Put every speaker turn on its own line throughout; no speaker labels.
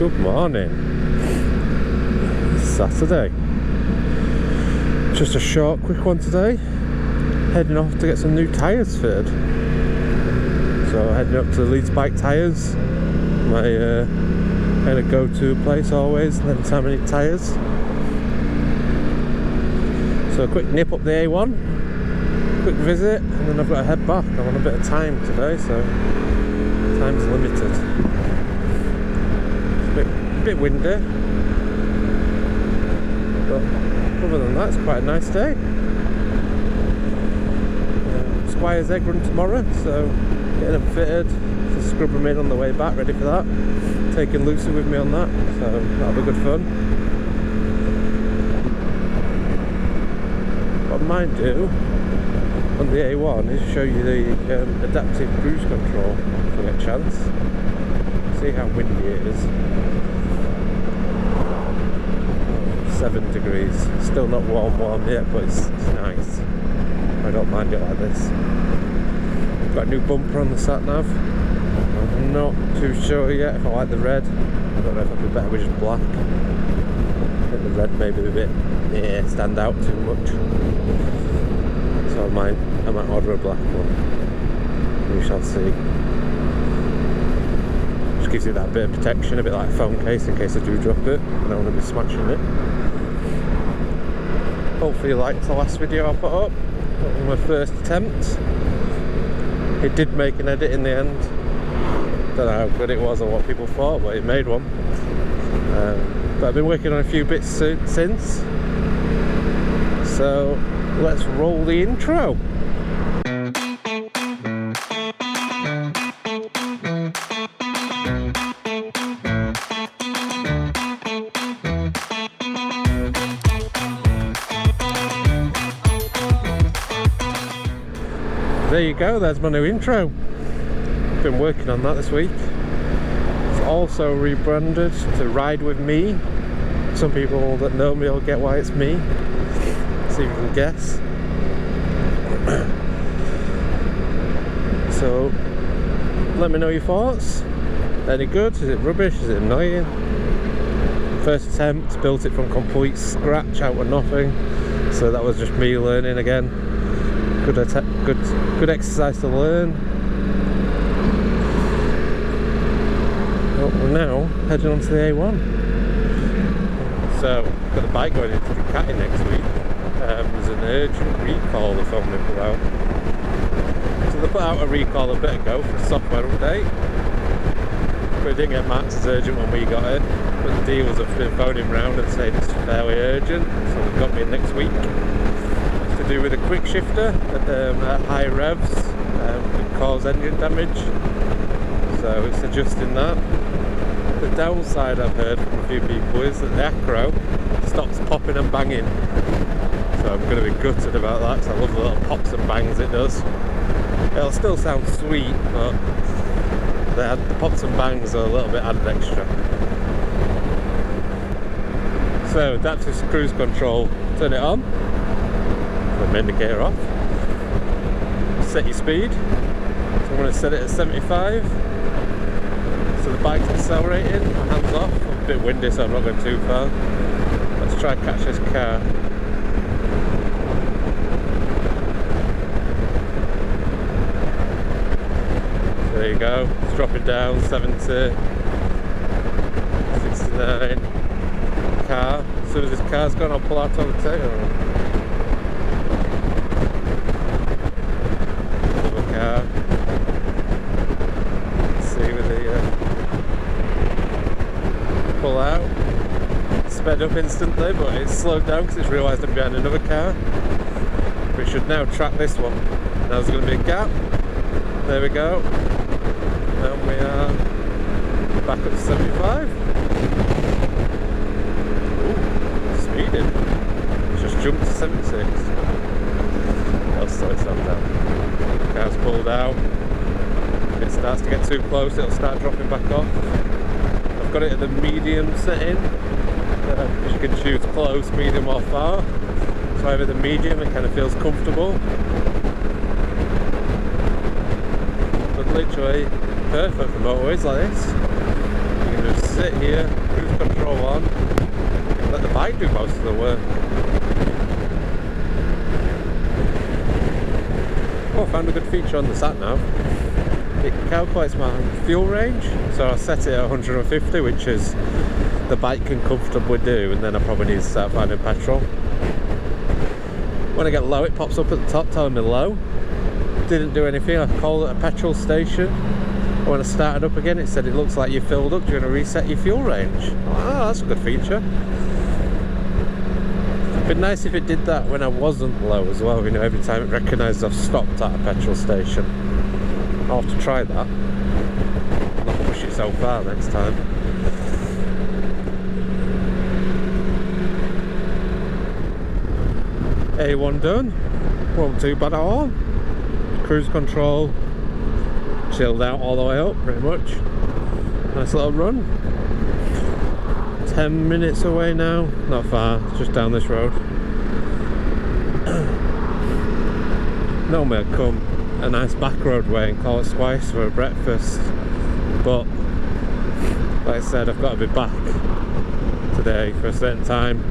Good morning. It's Saturday. Just a short, quick one today. Heading off to get some new tyres fitted. So heading up to Leeds Bike Tyres, my kind of go-to place always every time I need tyres. So a quick nip up the A1, quick visit, and then I've got to head back. I'm on a bit of time today, so time's limited. It's a bit windy, but other than that, it's quite a nice day. Squire's egg run tomorrow, so getting them fitted, to scrub them in on the way back, ready for that. Taking Lucy with me on that, so that'll be good fun. What I might do on the A1 is show you the adaptive cruise control if I get a chance. See how windy it is. 7 degrees, still not warm yet, but it's nice. I don't mind it like this. Got a new bumper on the sat nav. I'm not too sure yet if I like the red. I don't know if I'd be better with just black. I think the red may be a bit stand out too much. So I might order a black one. We shall see. Just gives you that bit of protection, a bit like a phone case in case I do drop it. I don't want to be smashing it. Hopefully you liked the last video I put up. That was my first attempt. It did make an edit in the end. Don't know how good it was or what people thought, but it made one. But I've been working on a few bits since. So let's roll the intro. There you go, there's my new intro. Been working on that this week. It's also rebranded to Ride With Me. Some people that know me will get why it's me. See if you can guess. So let me know your thoughts. Any good? Is it rubbish? Is it annoying? First attempt, built it from complete scratch out of nothing. So that was just me learning again. Good exercise to learn. Well, we're now heading on to the A1. So, got the bike going into DUCATI next week. There's an urgent recall the phone put out. So they put out a recall a bit ago for a software update. But it didn't get marked as urgent when we got it. But the dealers have been phoning round and saying it's fairly urgent. So they've got me next week. To do with a quick shifter at high revs can cause engine damage, so it's adjusting that. The downside I've heard from a few people is that the acro stops popping and banging, so I'm going to be gutted about that because I love the little pops and bangs it does. It'll still sound sweet, but the pops and bangs are a little bit added extra. So adaptive cruise control, turn it on. Indicator off, set your speed, so I'm going to set it at 75, so the bike's accelerating, my hands off. I'm a bit windy so I'm not going too far. Let's try and catch this car. There you go, it's dropping down, 70, 69, car. As soon as this car's gone I'll pull out on the tail. See with the pull out, sped up instantly, but it's slowed down because it's realised I'm behind another car. We should now track this one. Now there's going to be a gap. There we go. And we are back up to 75. Ooh, speeding. Just jumped to 76. I'll slow itself down. Car's pulled out. If it starts to get too close, it'll start dropping back off. I've got it at the medium setting. You can choose close, medium or far. So over the medium it kind of feels comfortable. But literally perfect for motorways like this. You can just sit here, cruise control on, let the bike do most of the work. Oh, I found a good feature on the sat nav. It calculates my fuel range, so I set it at 150, which is the bike can comfortably do, and then I probably need to start finding petrol. When I get low, it pops up at the top telling me low. Didn't do anything. I called it a petrol station. When I started up again, it said it looks like you filled up. Do you want to reset your fuel range? Oh, that's a good feature. It'd be nice if it did that when I wasn't low as well. You know, every time it recognised I've stopped at a petrol station. I'll have to try that. Not push it so far next time. A1 done. Wasn't too bad at all. Cruise control. Chilled out all the way up, pretty much. Nice little run. 10 minutes away now. Not far, just down this road. Normally I'd come a nice back road way and call it Squice for a breakfast, but like I said, I've got to be back today for a certain time.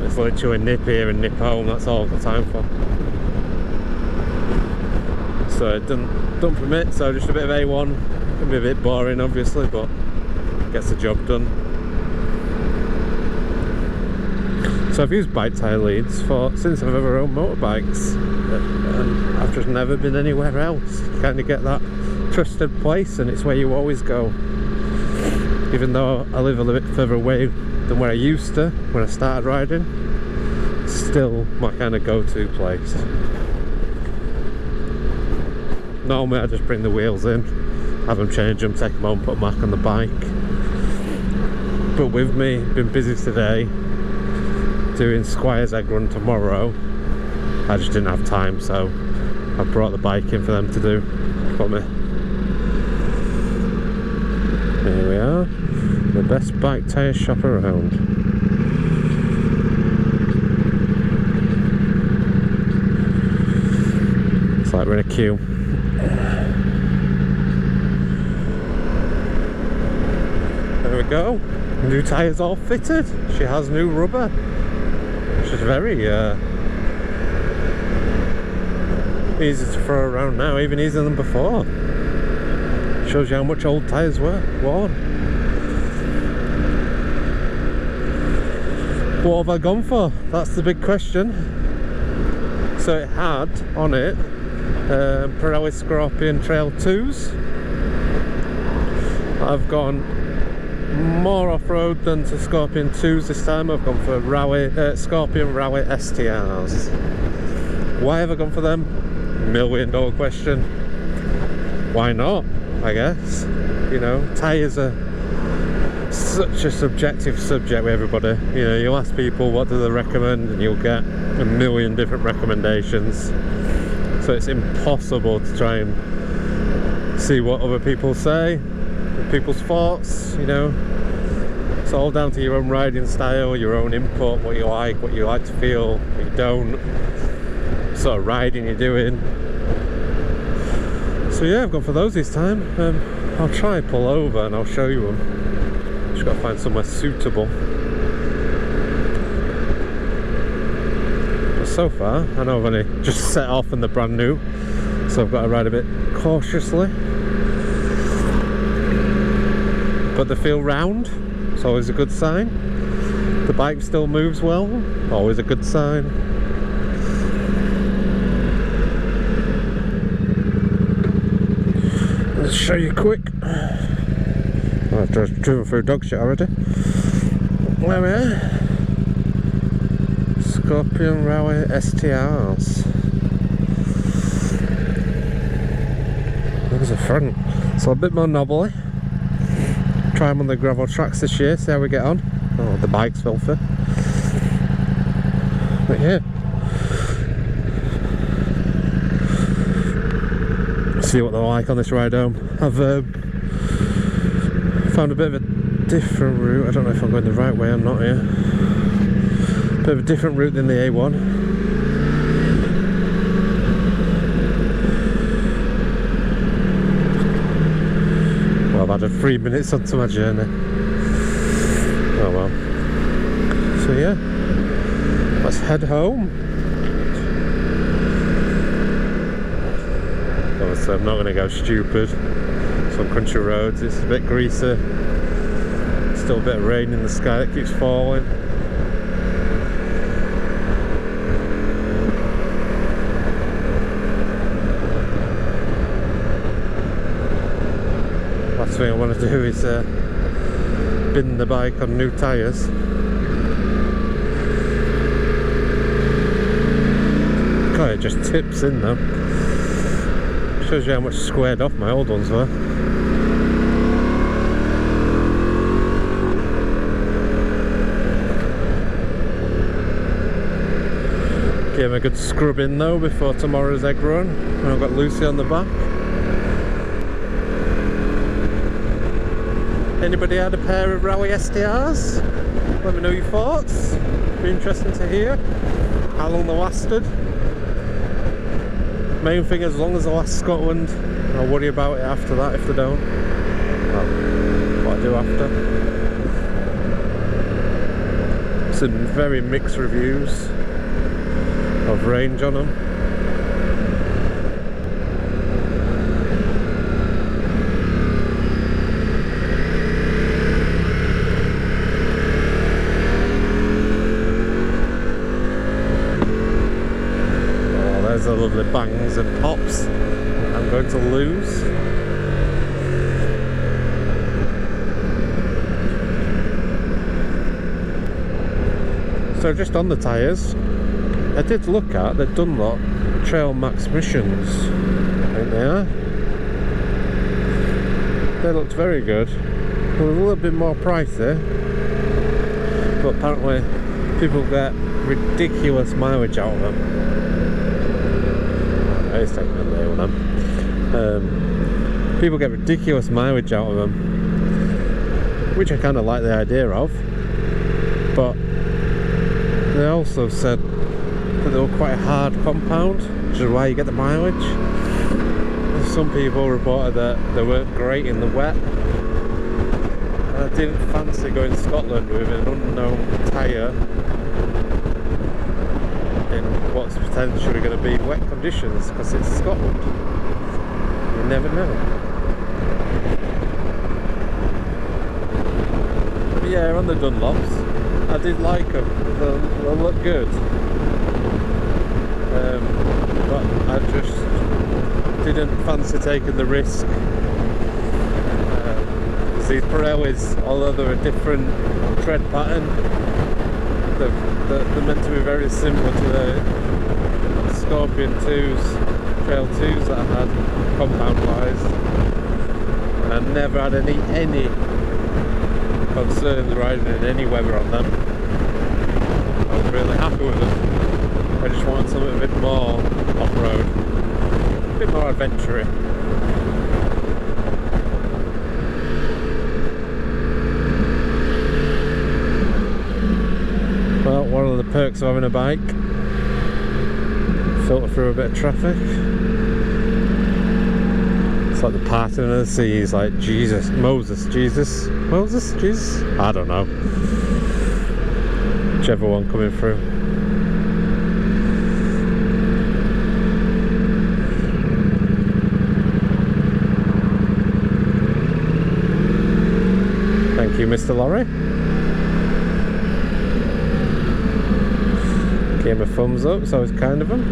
It's literally nip here and nip home, that's all I've got time for. So it don't permit, so just a bit of A1. Can be a bit boring obviously, but gets the job done. So I've used Bike Tyre Leeds since I've ever owned motorbikes, and I've just never been anywhere else. You kind of get that trusted place, and it's where you always go. Even though I live a little bit further away than where I used to when I started riding, still my kind of go-to place. Normally I just bring the wheels in, have them change them, take them home, put them back on the bike. But with me being busy today, doing Squire's egg run tomorrow, I just didn't have time, so I brought the bike in for them to do for me. Here we are, the best bike tyre shop around. It's like we're in a queue. There we go. New tyres all fitted. She has new rubber, which is very easy to throw around now, even easier than before. Shows you how much old tyres were worn. What have I gone for? That's the big question. So it had on it Pirelli Scorpion Trail 2s. I've gone more off-road than to Scorpion 2s this time. I've gone for Scorpion Rally STRs. Why have I gone for them? $1,000,000 question. Why not, I guess. You know, tyres are such a subjective subject with everybody. You know, you'll ask people what do they recommend and you'll get a million different recommendations. So it's impossible to try and see what other people say, people's thoughts, you know. It's all down to your own riding style, your own input, what you like to feel, what you don't, what sort of riding you're doing. So yeah, I've gone for those this time. I'll try pull over and I'll show you them. Just got to find somewhere suitable. But so far, I know I've only just set off and they're brand new, so I've got to ride a bit cautiously. But they feel round, it's always a good sign. The bike still moves well, always a good sign. Let's show you quick. I've just driven through dog shit already. There we are. Scorpion Rally STRs. There's the front. So a bit more knobbly. Try them on the gravel tracks this year, see how we get on. Oh, the bike's filthy. But yeah. See what they're like on this ride home. I've found a bit of a different route. I don't know if I'm going the right way, I'm not here. Bit of a different route than the A1. Well, I've added 3 minutes onto my journey. Oh well. So yeah, let's head home. Obviously I'm not going to go stupid. Some country roads, it's a bit greasy. Still a bit of rain in the sky that keeps falling. Last thing I want to do is bin the bike on new tyres. God, it just tips in though. Shows you how much squared off my old ones were. Give him a good scrub in though before tomorrow's egg run, and I've got Lucy on the back. Anybody had a pair of Rally STRs? Let me know your thoughts. Be interesting to hear how long they lasted. Main thing, as long as they last Scotland, I'll worry about it after that if they don't. Well, what I do after. Some very mixed reviews of range on them. Oh, there's the lovely bangs and pops I'm going to lose. So just on the tyres, I did look at the Dunlop Trail Max Missions. I think they are. They looked very good. They were a little bit more pricey, but apparently people get ridiculous mileage out of them. I was taking a lay on them. People get ridiculous mileage out of them, which I kind of like the idea of, but they also said that they were quite a hard compound, which is why you get the mileage. Some people reported that they weren't great in the wet, and I didn't fancy going to Scotland with an unknown tyre in what's potentially going to be wet conditions, because it's Scotland. You never know. But yeah, on the Dunlops, I did like them. They look good. But I just didn't fancy taking the risk. These Pirellis, although they're a different tread pattern, they're meant to be very similar to the Scorpion 2s, Trail 2s that I had compound wise. And I never had any concerns riding in any weather on them. I was really happy with them. I just wanted something a bit more off-road, a bit more adventure-y. Well, one of the perks of having a bike, filter through a bit of traffic. It's like the parting of the seas, like Jesus, Moses, I don't know. Whichever one coming through. Thank you, Mr. Lorry. Gave him a thumbs up, so it's kind of him.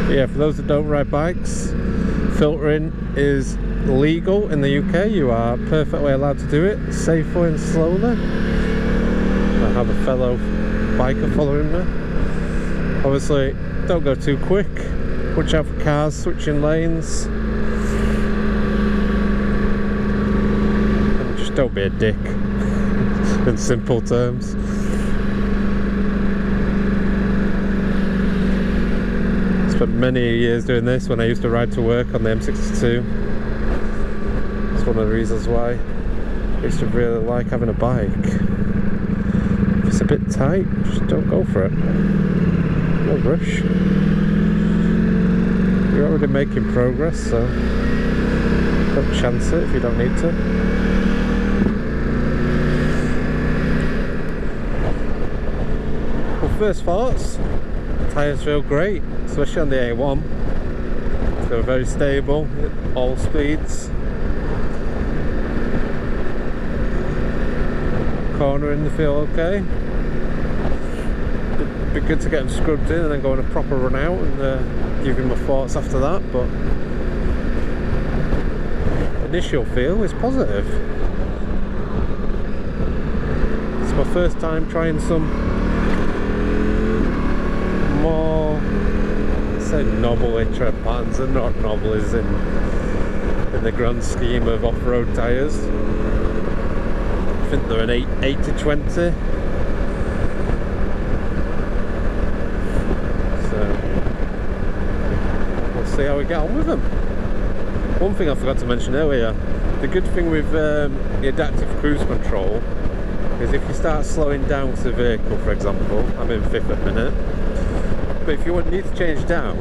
But yeah, for those that don't ride bikes, filtering is legal in the UK. You are perfectly allowed to do it safely and slowly. I have a fellow biker following me. Obviously, don't go too quick. Watch out for cars switching lanes. And just don't be a dick. In simple terms. Spent many years doing this when I used to ride to work on the M62. That's one of the reasons why I used to really like having a bike. If it's a bit tight, just don't go for it. no rush. You're already making progress, so don't chance it if you don't need to. Well, first thoughts, tyres feel great, especially on the A1. They're very stable at all speeds. Cornering, they feel okay. It'd be good to get them scrubbed in and then go on a proper run out and give you my thoughts after that, but initial feel is positive. It's my first time trying some more, say, novelty tread patterns. They're not novelties in the grand scheme of off-road tyres. I think they're an 80-20. So we'll see how we get on with them. One thing I forgot to mention earlier, the good thing with the adaptive cruise control is if you start slowing down to the vehicle, for example, I'm in 5th at minute, but if you need to change down,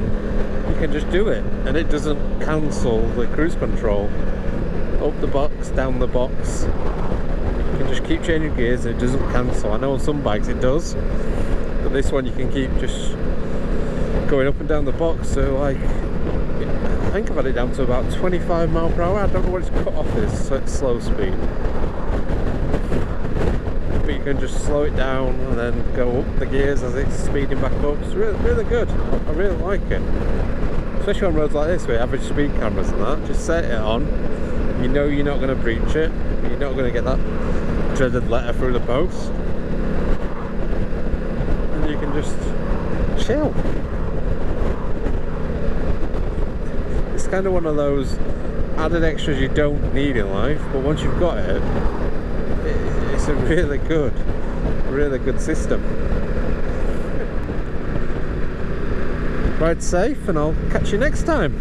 you can just do it and it doesn't cancel the cruise control. Up the box, down the box, you can just keep changing gears and it doesn't cancel. I know on some bikes it does, but this one you can keep just going up and down the box. So like, I think I've had it down to about 25 miles per hour. I don't know what its cut off is, so it's slow speed. But you can just slow it down and then go up the gears as it's speeding back up. It's really, really good. I really like it. Especially on roads like this with average speed cameras and that. Just set it on. You know you're not going to breach it. You're not going to get that dreaded letter through the post. And you can just chill. It's kind of one of those added extras you don't need in life, but once you've got it, it's a really good system. Ride safe, and I'll catch you next time.